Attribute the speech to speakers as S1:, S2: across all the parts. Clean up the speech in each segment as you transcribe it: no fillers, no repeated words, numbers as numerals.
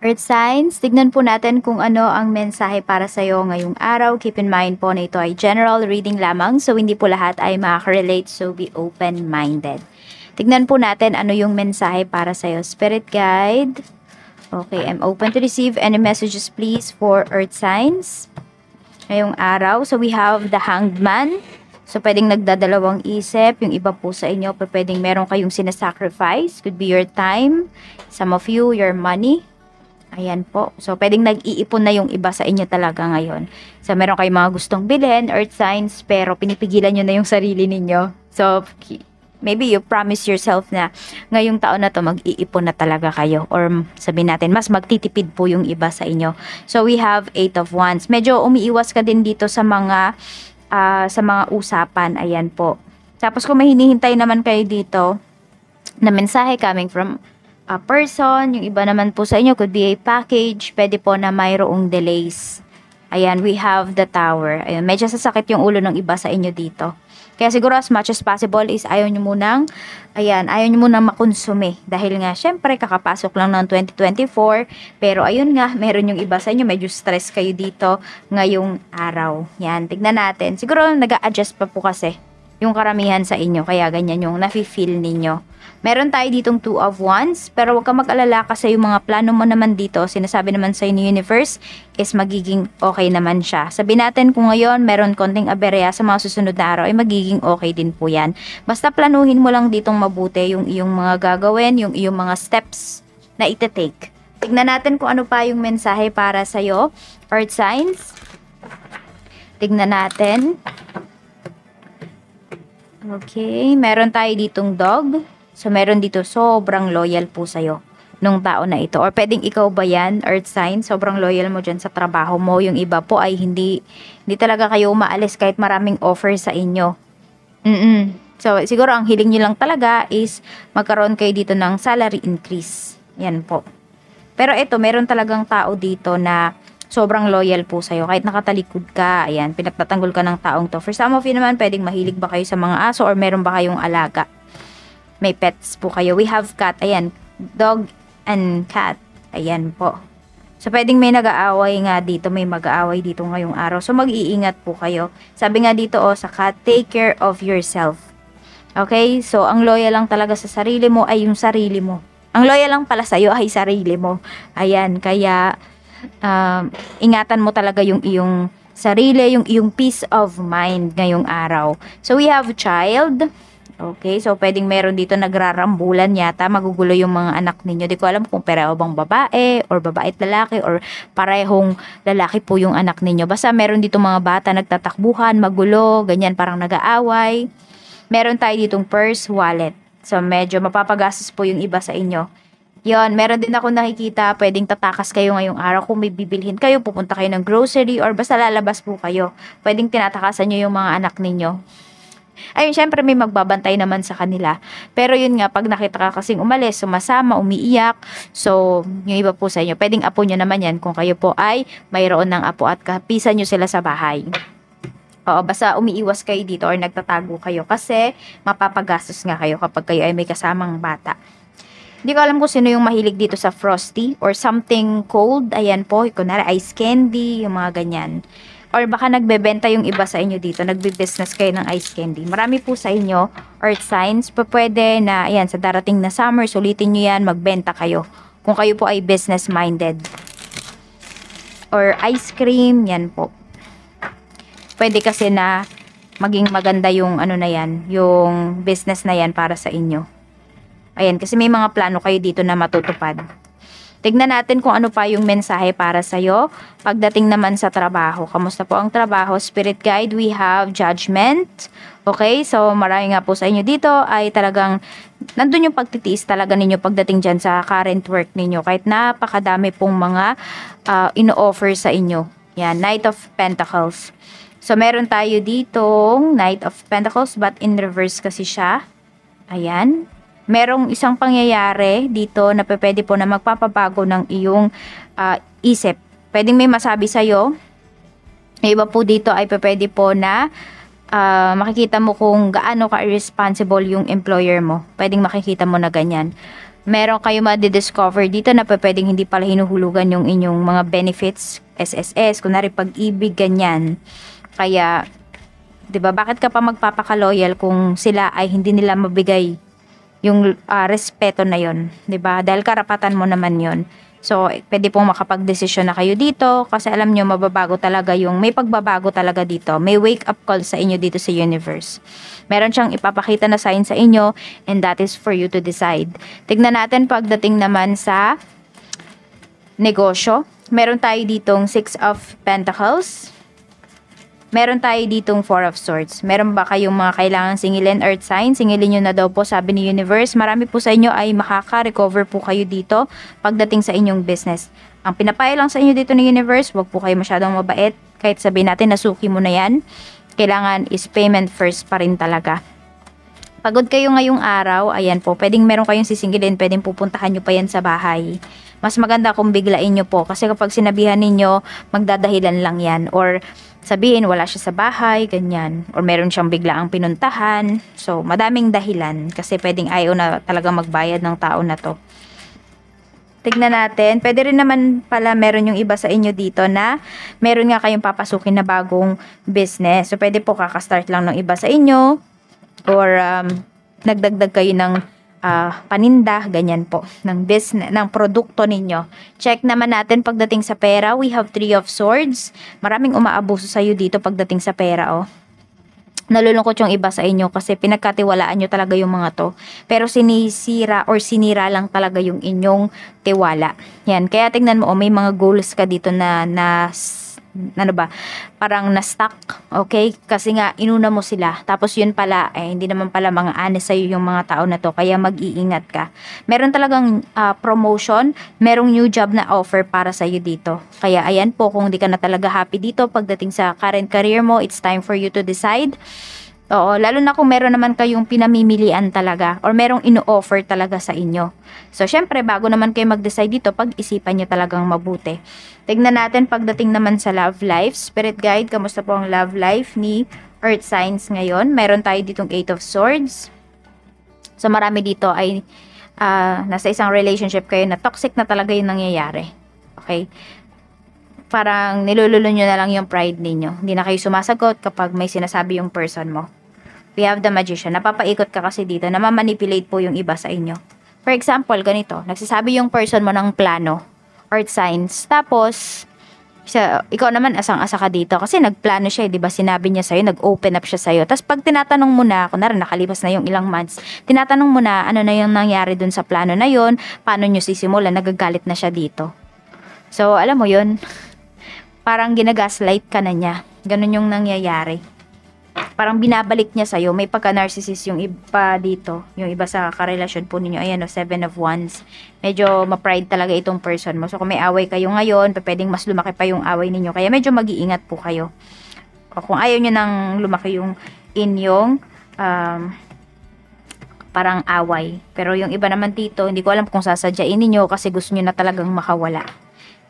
S1: Earth signs, tignan po natin kung ano ang mensahe para sa'yo ngayong araw. Keep in mind po na ito ay general reading lamang, so hindi po lahat ay makaka-relate, so be open-minded. Tignan po natin ano yung mensahe para sa'yo. Spirit guide. Okay, I'm open to receive any messages please for Earth signs ngayong araw. So we have the Hanged Man. So pwedeng nagdadalawang isip. Yung iba po sa inyo, pwedeng meron kayong sinasacrifice. Could be your time. Some of you, your money. Ayan po. So, pwedeng nag-iipon na yung iba sa inyo talaga ngayon. So, meron kayong mga gustong bilhin, earth signs, pero pinipigilan nyo na yung sarili ninyo. So, maybe you promise yourself na ngayong taon na to mag-iipon na talaga kayo. Or sabihin natin, mas magtitipid po yung iba sa inyo. So, we have 8 of Wands. Medyo umiiwas ka din dito sa mga usapan. Ayan po. Tapos, kung may hinihintay naman kayo dito na mensahe coming from a person, yung iba naman po sa inyo could be a package, pwede po na mayroong delays. Ayan, we have the Tower. Ayan, medyo sasakit yung ulo ng iba sa inyo dito. Kaya siguro as much as possible is ayaw nyo munang makonsume. Dahil nga, syempre, kakapasok lang ng 2024. Pero ayun nga, meron yung iba sa inyo, medyo stress kayo dito ngayong araw. Yan, tignan natin. Siguro nag-a-adjust pa po kasi yung karamihan sa inyo, kaya ganyan yung nafe-feel ninyo. Meron tayo ditong 2 of Wands, pero huwag ka mag-alala kasi yung mga plano mo naman dito, sinasabi naman sa inyo universe, is magiging okay naman siya. Sabihin natin kung ngayon meron konting aberya sa mga susunod na araw, ay magiging okay din po yan. Basta planuhin mo lang ditong mabuti yung iyong mga gagawin, yung iyong mga steps na ite-take. Tignan natin kung ano pa yung mensahe para sa'yo, Earth signs. Tignan natin. Okay, meron tayo ditong dog. So, meron dito sobrang loyal po sa'yo nung tao na ito. Or pwedeng ikaw ba yan, Earth sign? Sobrang loyal mo dyan sa trabaho mo. Yung iba po ay hindi talaga kayo umaalis kahit maraming offer sa inyo. So, siguro ang hiling nyo lang talaga is magkaroon kayo dito ng salary increase. Yan po. Pero ito, meron talagang tao dito na sobrang loyal po sa'yo. Kahit nakatalikod ka, ayan, pinagtatanggol ka ng taong to. For some of you naman, pwedeng mahilig ba kayo sa mga aso or meron ba kayong alaga? May pets po kayo. We have cat. Ayan. Dog and cat. Ayan po. So, pwedeng may nag-aaway nga dito. May mag-aaway dito ngayong araw. So, mag-iingat po kayo. Sabi nga dito, sa cat, take care of yourself. Okay? So, ang loyal lang talaga sa sarili mo ay yung sarili mo. Ang loyal lang pala sa'yo ay sarili mo. Ayan. Kaya, ingatan mo talaga yung iyong sarili, yung iyong peace of mind ngayong araw. So, we have child. Okay, so pwedeng meron dito nagrarambulan yata, magugulo yung mga anak ninyo. Di ko alam kung pareho bang babae or babae at lalaki or parehong lalaki po yung anak ninyo. Basta meron dito mga bata nagtatakbuhan, magulo, ganyan parang nag-aaway. Meron tayo ditong purse, wallet. So medyo mapapagastos po yung iba sa inyo. Yon, meron din ako nakikita, pwedeng tatakas kayo ngayong araw kung may bibilhin kayo, pupunta kayo ng grocery or basta lalabas po kayo. Pwedeng tinatakasan nyo yung mga anak ninyo. Ayun, syempre may magbabantay naman sa kanila. Pero yun nga, pag nakita ka kasing umalis, sumasama, umiiyak, so yung iba po sa inyo, pwedeng apo nyo naman yan kung kayo po ay mayroon ng apo at kapisan nyo sila sa bahay. Oo, basta umiiwas kayo dito or nagtatago kayo kasi mapapagastos nga kayo kapag kayo ay may kasamang bata. Hindi ko alam kung sino yung mahilig dito sa frosty or something cold. Ayan po, kunwari ice candy, yung mga ganyan. Or baka nagbebenta yung iba sa inyo dito, nagbe-business kayo ng ice candy. Marami po sa inyo, earth signs, pwede na, ayan, sa darating na summer, sulitin nyo yan, magbenta kayo. Kung kayo po ay business-minded. Or ice cream, yan po. Pwede kasi na maging maganda yung ano na yan, yung business na yan para sa inyo. Ayan, kasi may mga plano kayo dito na matutupad. Tignan natin kung ano pa yung mensahe para sa'yo. Pagdating naman sa trabaho. Kamusta po ang trabaho? Spirit guide, we have judgment. Okay? So, marami nga po sa inyo dito ay talagang nandun yung pagtitiis talaga ninyo pagdating dyan sa current work ninyo. Kahit napakadami pong mga ino-offer sa inyo. Yan, Knight of Pentacles. So, meron tayo ditong Knight of Pentacles but in reverse kasi siya. Ayan. Merong isang pangyayari dito na pwede po na magpapabago ng iyong isip. Pwedeng may masabi sa'yo. Iba po dito ay pwede po na makikita mo kung gaano ka irresponsible yung employer mo. Pwedeng makikita mo na ganyan. meron kayo ma-discover dito na pwedeng hindi pala hinuhulugan yung inyong mga benefits, SSS, kunwari pag-ibig, ganyan. Kaya, 'di ba, bakit ka pa magpapaka-loyal kung sila ay hindi nila mabigay yung respeto na yon, 'di ba? Dahil karapatan mo naman yon. So, pwede pong makapag-desisyon na kayo dito kasi alam nyo, mababago talaga may pagbabago talaga dito. May wake-up call sa inyo dito sa universe. Meron siyang ipapakita na sign sa inyo and that is for you to decide. Tignan natin pagdating naman sa negosyo. Meron tayo ditong 6 of Pentacles. Meron tayo ditong 4 of Swords. Meron ba kayong mga kailangang singilin, earth sign? Singilin nyo na daw po, sabi ni universe. Marami po sa inyo ay makaka-recover po kayo dito pagdating sa inyong business. Ang pinapaya lang sa inyo dito ng universe, wag po kayo masyadong mabait. Kahit sabihin natin, nasuki mo na yan. Kailangan is payment first pa rin talaga. Pagod kayo ngayong araw, ayan po, pwedeng meron kayong sisingilin, pwedeng pupuntahan nyo pa yan sa bahay. Mas maganda kung biglain nyo po. Kasi kapag sinabihan ninyo, magdadahilan lang yan. Or sabihin, wala siya sa bahay, ganyan. Or meron siyang biglaang pinuntahan. So, madaming dahilan. Kasi pwedeng ayaw na talaga magbayad ng tao na to. Tignan natin. Pwede rin naman pala meron yung iba sa inyo dito na meron nga kayong papasukin na bagong business. So, pwede po kakastart lang ng iba sa inyo. Or nagdagdag kayo ng paninda, ganyan po, ng business, ng produkto ninyo. Check naman natin pagdating sa pera. We have 3 of Swords. Maraming umaabuso sa'yo dito pagdating sa pera, oh. Nalulungkot yung iba sa inyo kasi pinagkatiwalaan nyo talaga yung mga to. Pero sinisira or sinira lang talaga yung inyong tiwala. Yan. Kaya tingnan mo, oh, may mga goals ka dito na ano ba, parang na-stuck, okay? Kasi nga, inuna mo sila. Tapos yun pala, hindi naman pala mga honest sa'yo yung mga tao na to. Kaya mag-iingat ka. Meron talagang promotion, merong new job na offer para sa'yo dito. Kaya ayan po, kung di ka na talaga happy dito, pagdating sa current career mo, it's time for you to decide. Oo, lalo na kung meron naman kayong pinamimilian talaga or merong ino-offer talaga sa inyo. So, syempre, bago naman kayo mag-decide dito, pag-isipan nyo talagang mabuti. Tignan natin pagdating naman sa love life. Spirit guide, kamusta po ang love life ni Earth signs ngayon? Meron tayo ditong 8 of Swords. So, marami dito ay nasa isang relationship kayo na toxic na talaga yung nangyayari. Okay? Parang nilululo nyo na lang yung pride ninyo. Hindi na kayo sumasagot kapag may sinasabi yung person mo. We have the Magician. Napapaikot ka kasi dito. Namamanipulate po yung iba sa inyo. For example, ganito. Nagsasabi yung person mo ng plano. Earth signs. Tapos, ikaw naman asang-asa ka dito. Kasi nagplano siya. Diba sinabi niya sa'yo. Nag-open up siya sa'yo. Tapos pag tinatanong mo na, kunwari nakalipas na yung ilang months, tinatanong mo na ano na yung nangyari dun sa plano na yun. Paano nyo sisimulan? Nagagalit na siya dito. So, alam mo yun. Parang ginagaslight ka na niya. Ganun yung nangyayari. Parang binabalik niya sa'yo. May pagka-narcissist yung iba dito. Yung iba sa karelasyon po ninyo. Ayan o, 7 of Wands. Medyo ma-pride talaga itong person mo. So kung may away kayo ngayon, pwedeng mas lumaki pa yung away ninyo. Kaya medyo mag-iingat po kayo. O kung ayaw nyo nang lumaki yung inyong parang away. Pero yung iba naman dito, hindi ko alam kung sasadyain ninyo kasi gusto nyo na talagang makawala.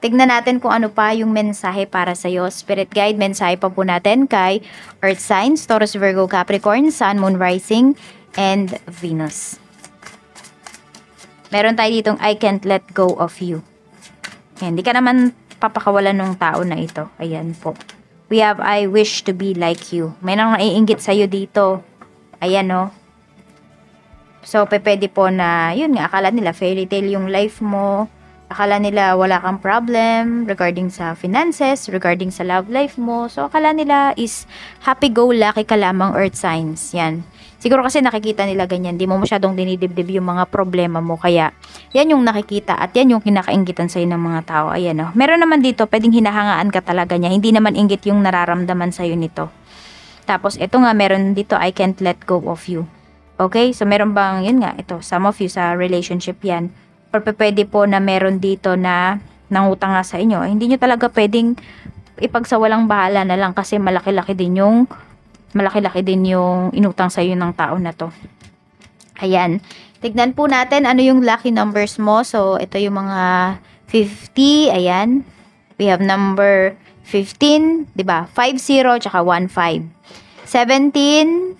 S1: Tignan natin kung ano pa yung mensahe para sa'yo. Spirit guide, mensahe pa po natin kay Earth signs, Taurus, Virgo, Capricorn, Sun, Moon, Rising, and Venus. Meron tayo ditong I can't let go of you. Hindi ka naman papakawalan ng tao na ito. Ayan po. We have I wish to be like you. May nang naiinggit sa'yo dito. Ayan o. So, pwede po na, yun nga, akala nila fairy tale yung life mo. Akala nila wala kang problem regarding sa finances, regarding sa love life mo. So, akala nila is happy-go-lucky ka lamang earth signs. Yan. Siguro kasi nakikita nila ganyan. Di mo masyadong dinidibdib yung mga problema mo. Kaya, yan yung nakikita at yan yung kinakainggitan sa'yo ng mga tao. Ayan o. Meron naman dito, pwedeng hinahangaan ka talaga niya. Hindi naman inggit yung nararamdaman sa'yo nito. Tapos, ito nga, meron dito, I can't let go of you. Okay? So, meron bang, yun nga, ito, some of you sa relationship yan. Or pwede po na meron dito na nangutang nga sa inyo. Hindi nyo talaga pwedeng ipagsawalang bahala na lang kasi malaki-laki din yung inutang sa iyo ng tao na to. Ayan. Tignan po natin ano yung lucky numbers mo. So, ito yung mga 50. Ayan. We have number 15. Diba? 50 tsaka 15. 17.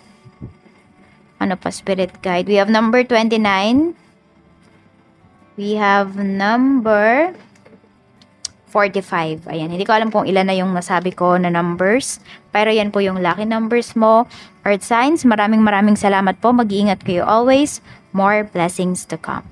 S1: Ano pa, spirit guide? We have number 29. We have number 45. Ayan, hindi ko alam kung ilan na yung nasabi ko na numbers. Pero yan po yung lucky numbers mo. Earth signs, maraming salamat po. Mag-iingat kayo always. More blessings to come.